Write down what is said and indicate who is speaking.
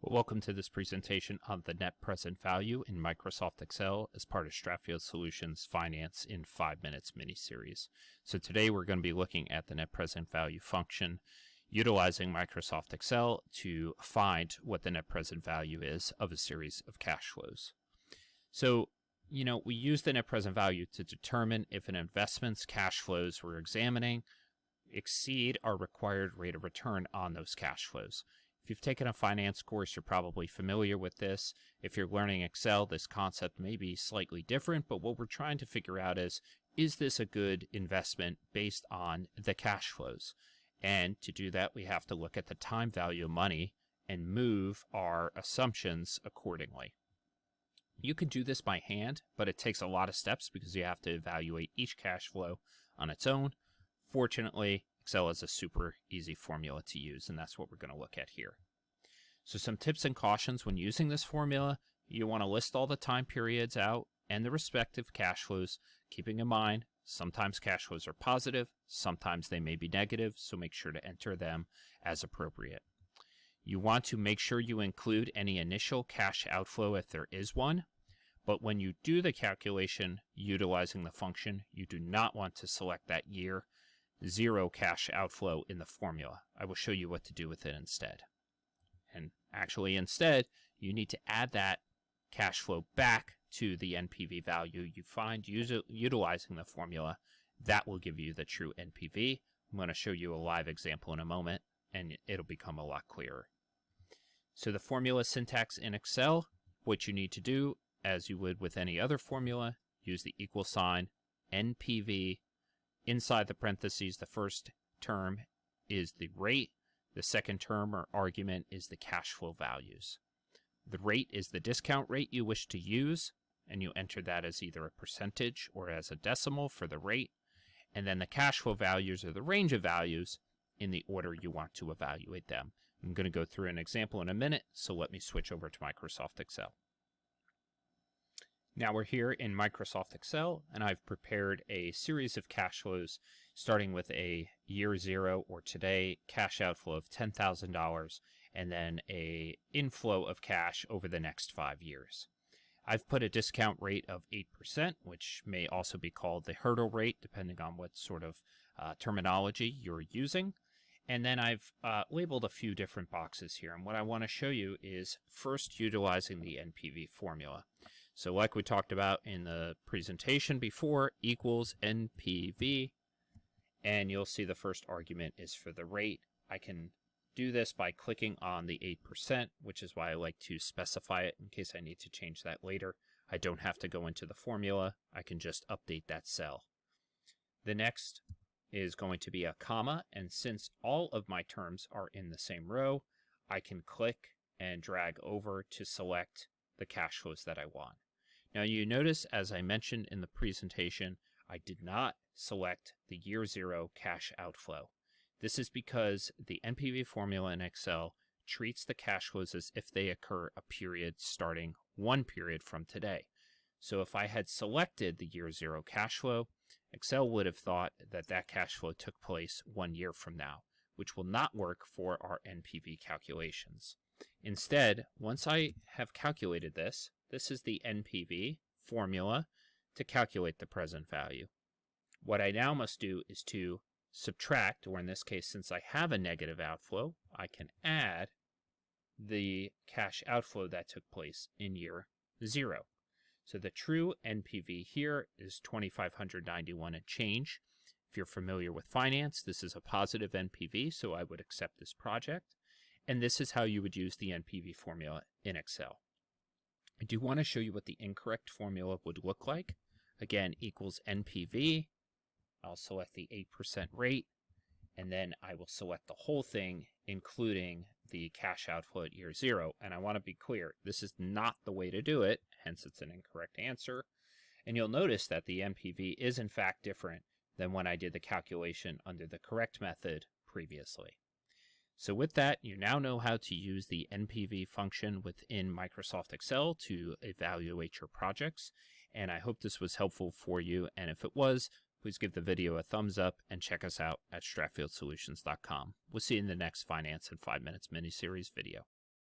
Speaker 1: Welcome to this presentation on the net present value in Microsoft Excel as part of Stratfield Solutions Finance in 5 Minutes mini-series. So today we're going to be looking at the net present value function, utilizing Microsoft Excel to find what the net present value is of a series of cash flows. So, we use the net present value to determine if an investment's cash flows we're examining exceed our required rate of return on those cash flows. If you've taken a finance course, you're probably familiar with this. If you're learning Excel, this concept may be slightly different, but what we're trying to figure out is this a good investment based on the cash flows? And to do that, we have to look at the time value of money and move our assumptions accordingly. You can do this by hand, but it takes a lot of steps because you have to evaluate each cash flow on its own. Fortunately, Excel is a super easy formula to use, and that's what we're going to look at here. So some tips and cautions when using this formula: you want to list all the time periods out and the respective cash flows, keeping in mind sometimes cash flows are positive, sometimes they may be negative, so make sure to enter them as appropriate. You want to make sure you include any initial cash outflow if there is one, but when you do the calculation utilizing the function, you do not want to select that year zero cash outflow in the formula. I will show you what to do with it instead. And actually instead, you need to add that cash flow back to the NPV value you find utilizing the formula. That will give you the true NPV. I'm going to show you a live example in a moment, and it'll become a lot clearer. So the formula syntax in Excel, what you need to do, as you would with any other formula, use the equal sign, NPV. Inside the parentheses, the first term is the rate. The second term or argument is the cash flow values. The rate is the discount rate you wish to use, and you enter that as either a percentage or as a decimal for the rate. And then the cash flow values are the range of values in the order you want to evaluate them. I'm going to go through an example in a minute, so let me switch over to Microsoft Excel. Now we're here in Microsoft Excel, and I've prepared a series of cash flows starting with a year zero, or today, cash outflow of $10,000, and then a inflow of cash over the next 5 years. I've put a discount rate of 8%, which may also be called the hurdle rate, depending on what sort of terminology you're using. And then I've labeled a few different boxes here. And what I want to show you is first utilizing the NPV formula. So like we talked about in the presentation before, equals NPV. And you'll see the first argument is for the rate. I can do this by clicking on the 8%, which is why I like to specify it in case I need to change that later. I don't have to go into the formula. I can just update that cell. The next is going to be a comma, and since all of my terms are in the same row, I can click and drag over to select the cash flows that I want. Now you notice, as I mentioned in the presentation, I did not select the year zero cash outflow. This is because the NPV formula in Excel treats the cash flows as if they occur a period starting one period from today. So if I had selected the year zero cash flow, Excel would have thought that that cash flow took place 1 year from now, which will not work for our NPV calculations. Instead, once I have calculated this, this is the NPV formula to calculate the present value. What I now must do is to subtract, or in this case, since I have a negative outflow, I can add the cash outflow that took place in year zero. So the true NPV here is $2,591 and change. If you're familiar with finance, this is a positive NPV, so I would accept this project. And this is how you would use the NPV formula in Excel. I do want to show you what the incorrect formula would look like. Again, equals NPV. I'll select the 8% rate, and then I will select the whole thing, including the cash outflow at year zero. And I want to be clear, this is not the way to do it, hence it's an incorrect answer. And you'll notice that the NPV is in fact different than when I did the calculation under the correct method previously. So with that, you now know how to use the NPV function within Microsoft Excel to evaluate your projects. And I hope this was helpful for you. And if it was, please give the video a thumbs up and check us out at StratfieldSolutions.com. We'll see you in the next Finance in 5 Minutes mini-series video.